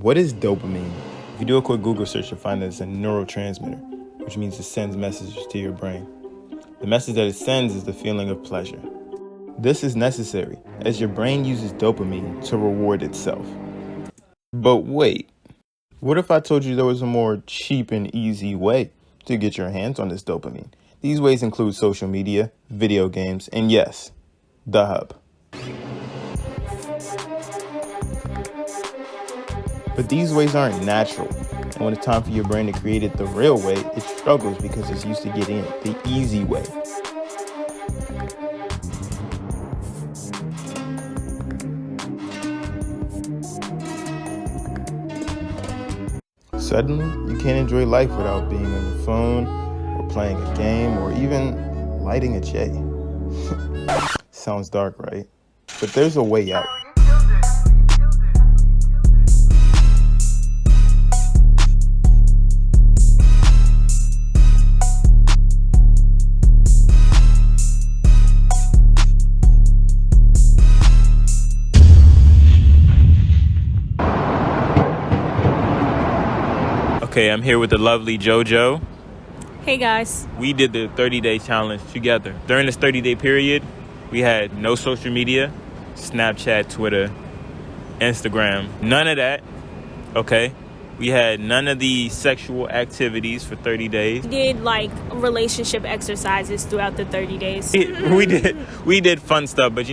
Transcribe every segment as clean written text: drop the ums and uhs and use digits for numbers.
What is dopamine? If you do a quick Google search, you'll find that it's a neurotransmitter, which means it sends messages to your brain. The message that it sends is the feeling of pleasure. This is necessary, as your brain uses dopamine to reward itself. But wait, what if I told you there was a more cheap and easy way to get your hands on this dopamine? These ways include social media, video games, and yes, the hub. But these ways aren't natural, and when it's time for your brain to create it the real way, it struggles because it's used to getting it the easy way. Suddenly, you can't enjoy life without being on your phone, or playing a game, or even lighting a J. Sounds dark, right? But there's a way out. Okay, I'm here with the lovely JoJo. Hey guys. We did the 30-day challenge together. During this 30-day period, we had no social media, Snapchat, Twitter, Instagram, none of that, okay? We had none of the sexual activities for 30 days. We did relationship exercises throughout the 30 days. We did fun stuff, but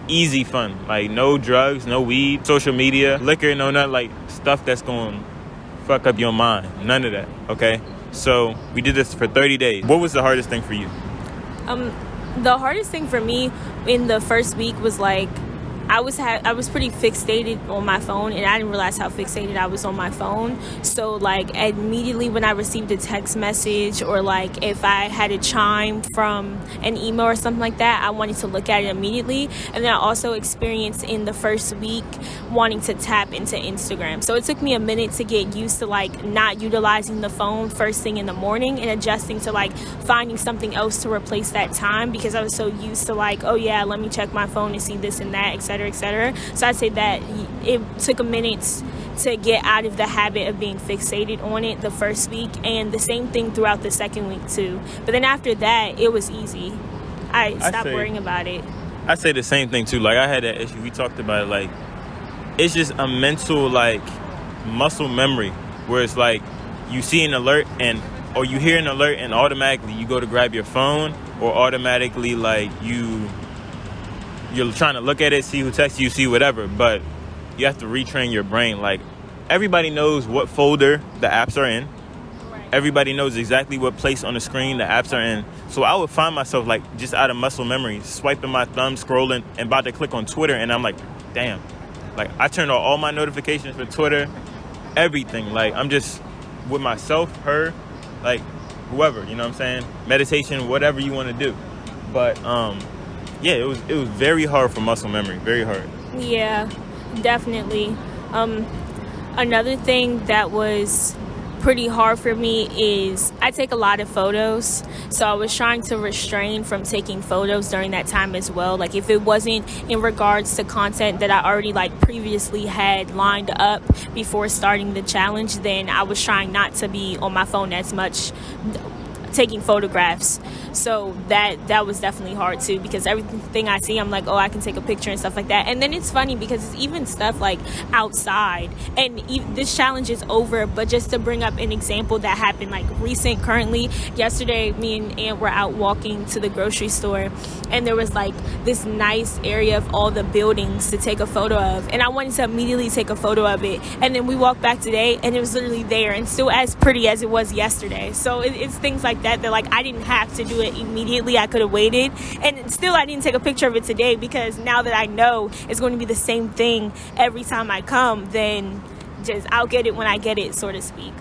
easy fun. Like no drugs, no weed, social media, liquor, no nothing, stuff that's going fuck up your mind. None of that, okay? So we did this for 30 days. What was the hardest thing for you? The hardest thing for me in the first week was I was pretty fixated on my phone, and I didn't realize how fixated I was on my phone. So immediately when I received a text message or if I had a chime from an email or something like that, I wanted to look at it immediately. And then I also experienced in the first week wanting to tap into Instagram. So it took me a minute to get used to not utilizing the phone first thing in the morning and adjusting to finding something else to replace that time, because I was so used to oh yeah, let me check my phone and see this and that, etc. etc. So I'd say that it took a minute to get out of the habit of being fixated on it the first week, and the same thing throughout the second week too. But then after that, it was easy. I stopped worrying about it. I say the same thing too. I had that issue. We talked about it. It's just a mental muscle memory where it's you see an alert or you hear an alert and automatically you go to grab your phone, or automatically you're trying to look at it, see who texts you, see whatever, but you have to retrain your brain. Everybody knows what folder the apps are in. Right. Everybody knows exactly what place on the screen the apps are in. So I would find myself just out of muscle memory, swiping my thumb, scrolling, and about to click on Twitter, and I'm damn. I turned on all my notifications for Twitter, everything. I'm just with myself, her, whoever, you know what I'm saying? Meditation, whatever you want to do. But yeah, it was very hard for muscle memory, very hard. Yeah, definitely. Another thing that was pretty hard for me is I take a lot of photos, so I was trying to restrain from taking photos during that time as well. If it wasn't in regards to content that I already previously had lined up before starting the challenge, then I was trying not to be on my phone as much taking photographs. So that was definitely hard too, because everything I see, I'm oh, I can take a picture and stuff like that. And then it's funny because it's even stuff outside, and this challenge is over, but just to bring up an example that happened currently, yesterday me and Aunt were out walking to the grocery store, and there was this nice area of all the buildings to take a photo of, and I wanted to immediately take a photo of it, and then we walked back today and it was literally there and still as pretty as it was yesterday. So it's things like that I didn't have to do it immediately. I could have waited, and still I didn't take a picture of it today, because now that I know it's going to be the same thing every time I come, then just I'll get it when I get it, so to speak.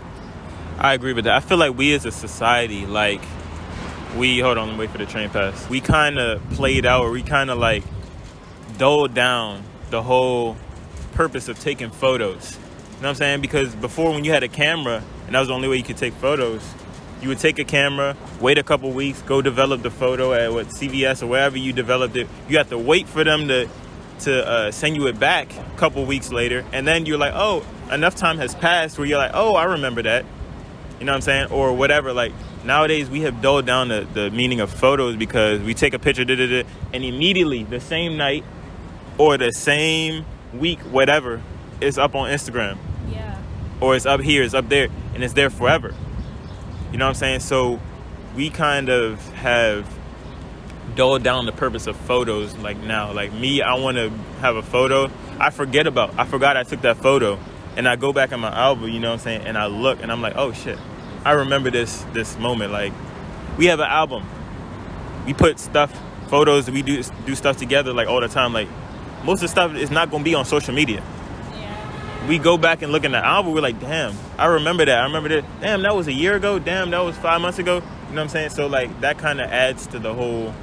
I agree with that. I feel we as a society, hold on, wait for the train pass. We kind of played out, or we kind of dulled down the whole purpose of taking photos. You know what I'm saying? Because before, when you had a camera and that was the only way you could take photos, you would take a camera, wait a couple weeks, go develop the photo at CVS or wherever you developed it. You have to wait for them to send you it back a couple weeks later, and then you're oh, enough time has passed where you're like, oh, I remember that. You know what I'm saying? Or whatever. Like, nowadays we have dulled down the meaning of photos because we take a picture, and immediately the same night or the same week, whatever, it's up on Instagram. Yeah. Or it's up here, it's up there, and it's there forever. You know what I'm saying? So we kind of have dulled down the purpose of photos. Like now, like me, I want to have a photo. I forgot I took that photo, and I go back in my album, you know what I'm saying? And I look and I'm like, oh shit, I remember this moment. Like, we have an album. We put photos, we do stuff together like all the time. Like, most of the stuff is not going to be on social media. Yeah. We go back and look in the album, we're like, damn, I remember that. I remember that. Damn, that was a year ago. Damn, that was 5 months ago. You know what I'm saying? So like that kind of adds to the whole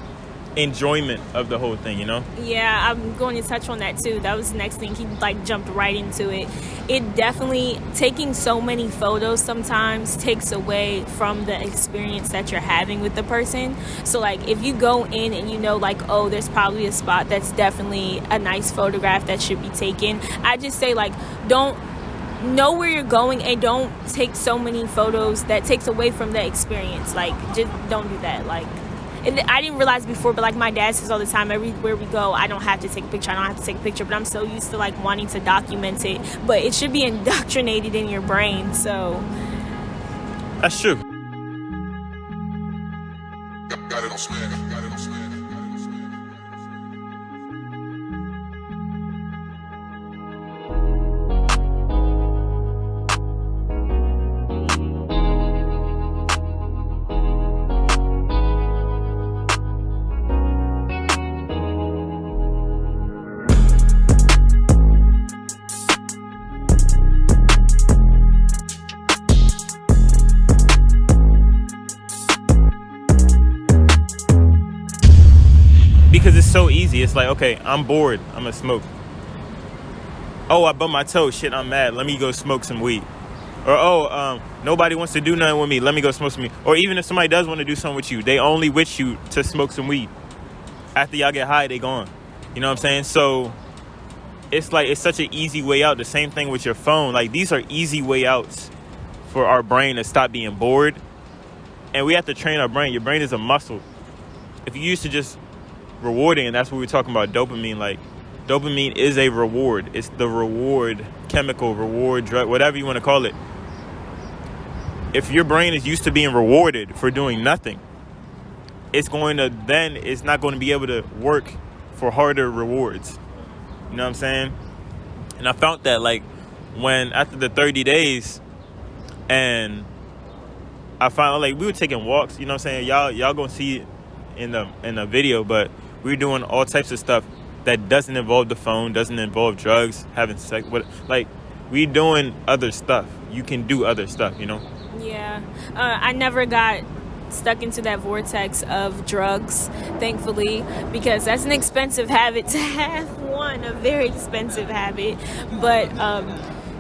enjoyment of the whole thing, you know? Yeah, I'm going to touch on that too. That was the next thing. He like jumped right into it. It definitely, taking so many photos sometimes takes away from the experience that you're having with the person. So like if you go in and you know like, oh, there's probably a spot that's definitely a nice photograph that should be taken, I just say like, don't know where you're going and don't take so many photos that takes away from the experience. Like, just don't do that. Like, and I didn't realize before, but like my dad says all the time, everywhere we go, I don't have to take a picture, but I'm so used to like wanting to document it, but it should be indoctrinated in your brain. So that's true. Got it on smash. Because it's so easy. It's like, okay, I'm bored, I'm gonna smoke. Oh, I bumped my toe, shit, I'm mad, let me go smoke some weed. Or nobody wants to do nothing with me, let me go smoke some weed. Or even if somebody does want to do something with you, they only with you to smoke some weed. After y'all get high, they gone. You know what I'm saying? So it's like, it's such an easy way out. The same thing with your phone. Like, these are easy way outs for our brain to stop being bored. And we have to train our brain. Your brain is a muscle. If you used to just rewarding, and that's what we're talking about, dopamine. Like, dopamine is a reward. It's the reward chemical, reward drug, whatever you want to call it. If your brain is used to being rewarded for doing nothing, it's not going to be able to work for harder rewards. You know what I'm saying? And I found that, like, when after the 30 days, and I found, like, we were taking walks, you know what I'm saying? Y'all gonna see it in the video, but we're doing all types of stuff that doesn't involve the phone, doesn't involve drugs, having sex. Like, we doing other stuff. You can do other stuff, you know? Yeah. I never got stuck into that vortex of drugs, thankfully, because that's an expensive habit to have. One, a very expensive habit. But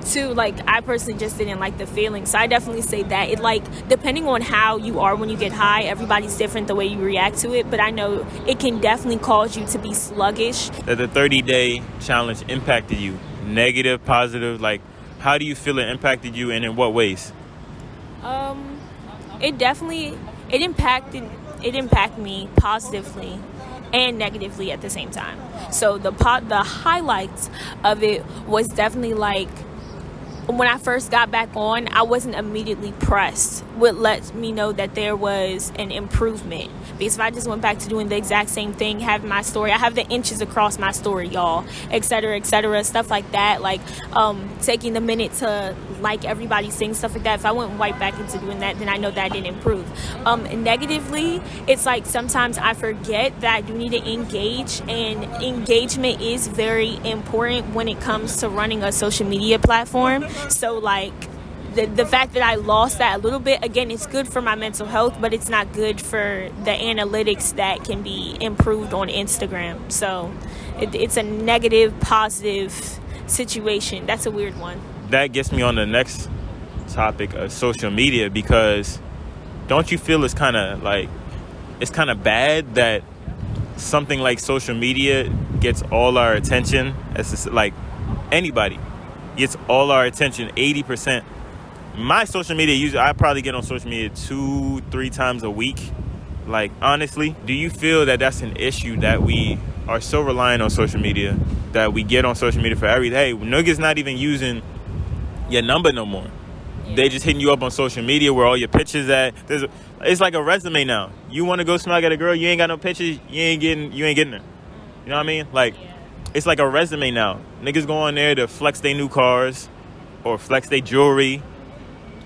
two, like, I personally just didn't like the feeling. So I definitely say that it, like, depending on how you are when you get high, everybody's different the way you react to it. But I know it can definitely cause you to be sluggish. That the 30-day challenge impacted you, negative, positive. Like, how do you feel it impacted you, and in what ways? It impacted me positively and negatively at the same time. So the highlights of it was definitely, like, when I first got back on, I wasn't immediately pressed, which lets me know that there was an improvement. Because if I just went back to doing the exact same thing, having my story, I have the inches across my story, y'all, etc., stuff like that, like taking the minute to like everybody's thing, stuff like that. If I went right back into doing that, then I know that I didn't improve. Negatively, it's like sometimes I forget that I do need to engage, and engagement is very important when it comes to running a social media platform. So, like, the fact that I lost that a little bit, again, it's good for my mental health, but it's not good for the analytics that can be improved on Instagram. So it's a negative, positive situation. That's a weird one. That gets me on the next topic of social media, because don't you feel it's kind of bad that something like social media gets all our attention? As like anybody. gets all our attention, 80%. My social media user, I probably get on social media 2-3 times a week. Like, honestly, do you feel that that's an issue, that we are so reliant on social media, that we get on social media for everything? Hey, niggas not even using your number no more. They just hitting you up on social media where all your pictures at. It's like a resume now. You want to go smack at a girl, you ain't got no pictures, you ain't getting her. You know what I mean? Like, it's like a resume now. Niggas go on there to flex their new cars, or flex their jewelry,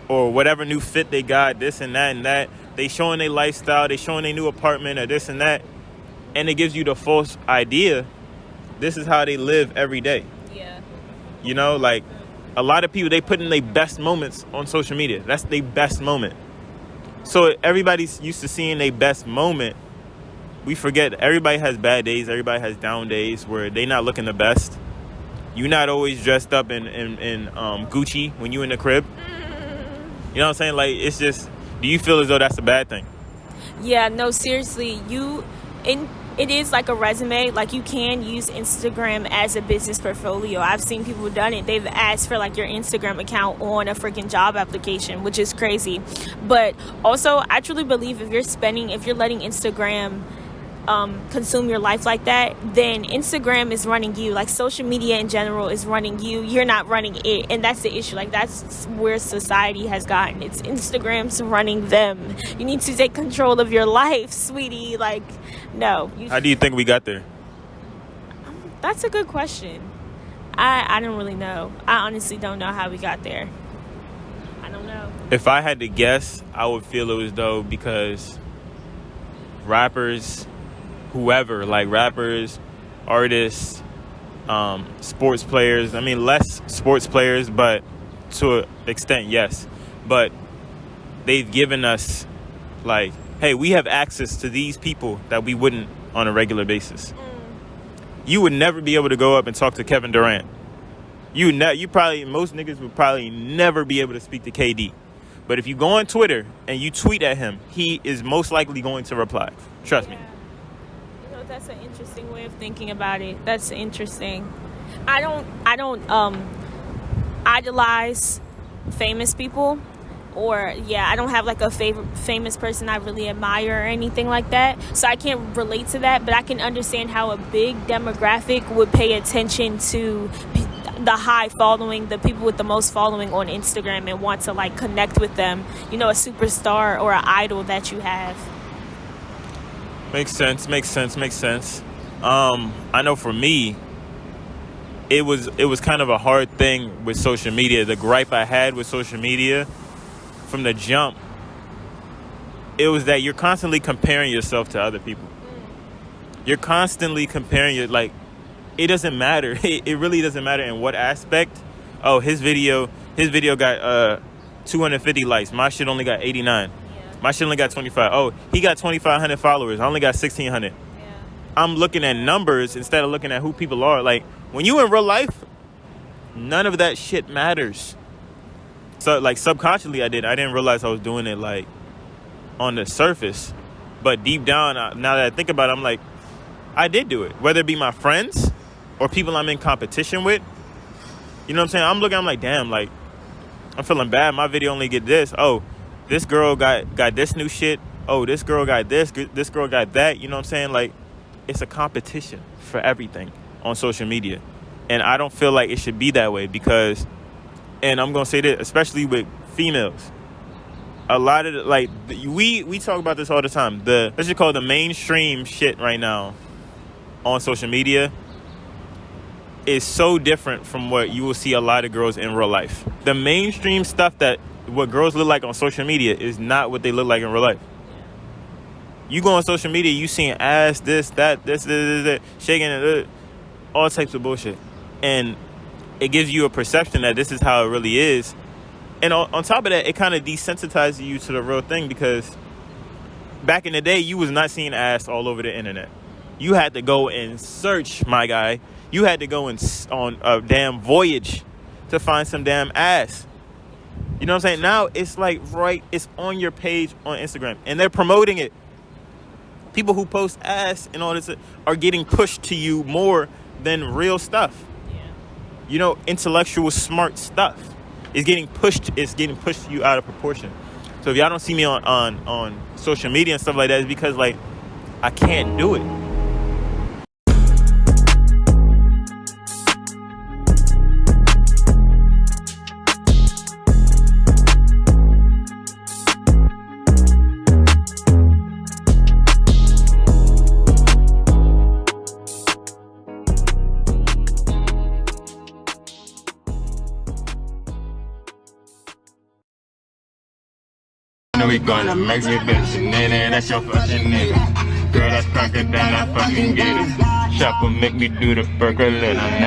or whatever new fit they got, this and that and that. They showing their lifestyle, they showing their new apartment or this and that. And it gives you the false idea this is how they live every day. Yeah. You know, like, a lot of people, they put in their best moments on social media. That's their best moment. So everybody's used to seeing their best moment. We forget everybody has bad days. Everybody has down days where they not looking the best. You're not always dressed up in Gucci when you in the crib. You know what I'm saying? Like, it's just, do you feel as though that's a bad thing? Yeah, no, seriously. It is like a resume. Like, you can use Instagram as a business portfolio. I've seen people done it. They've asked for like your Instagram account on a freaking job application, which is crazy. But also, I truly believe if you're letting Instagram consume your life like that, then Instagram is running you. Like, social media in general is running you. You're not running it. And that's the issue. Like, that's where society has gotten. It's Instagram's running them. You need to take control of your life, sweetie. Like, no. How do you think we got there? That's a good question. I don't really know. I honestly don't know how we got there. I don't know. If I had to guess, I would feel it was though because rappers, whoever, like rappers, artists, sports players, I mean less sports players, but to an extent, yes. But they've given us, like, hey, we have access to these people that we wouldn't on a regular basis. You would never be able to go up and talk to Kevin Durant. Most niggas would probably never be able to speak to KD. But if you go on Twitter and you tweet at him, he is most likely going to reply. Trust me. You know, that's an interesting way of thinking about it. That's interesting. I don't idolize famous people. I don't have like a favorite famous person I really admire or anything like that. So I can't relate to that, but I can understand how a big demographic would pay attention to the high following, the people with the most following on Instagram, and want to like connect with them. You know, a superstar or an idol that you have. Makes sense. I know for me, it was kind of a hard thing with social media. The gripe I had with social media from the jump, it was that you're constantly comparing yourself to other people. You're constantly comparing it doesn't matter. It really doesn't matter in what aspect. Oh, his video got 250 likes. My shit only got 89. Yeah. My shit only got 25. Oh, he got 2,500 followers. I only got 1,600. Yeah. I'm looking at numbers instead of looking at who people are. Like, when you in real life, none of that shit matters. So, like, subconsciously I didn't realize I was doing it, like, on the surface. But deep down, now that I think about it, I'm like, I did do it. Whether it be my friends or people I'm in competition with. You know what I'm saying? I'm like, damn, like, I'm feeling bad. My video only get this. Oh, this girl got this new shit. Oh, this girl got this girl got that. You know what I'm saying? Like, it's a competition for everything on social media. And I don't feel like it should be that way because... And I'm going to say this, especially with females. A lot of, we talk about this all the time. Let's just call it the mainstream shit right now on social media is so different from what you will see a lot of girls in real life. The mainstream stuff what girls look like on social media is not what they look like in real life. You go on social media, you seeing ass, this, that, shaking, all types of bullshit. And it gives you a perception that this is how it really is. And on top of that, it kind of desensitizes you to the real thing because back in the day, you was not seeing ass all over the internet. You had to go and search, my guy. You had to go on a damn voyage to find some damn ass. You know what I'm saying? Now it's like it's on your page on Instagram and they're promoting it. People who post ass and all this are getting pushed to you more than real stuff. intellectual smart stuff. It's getting pushed to you out of proportion. So if y'all don't see me on social media and stuff like that, it's because like I can't do it. We gonna make it, bitch, and then that's your fucking nigga. Girl, that's crocodile, I fucking get it. Chopper make me do the percolate.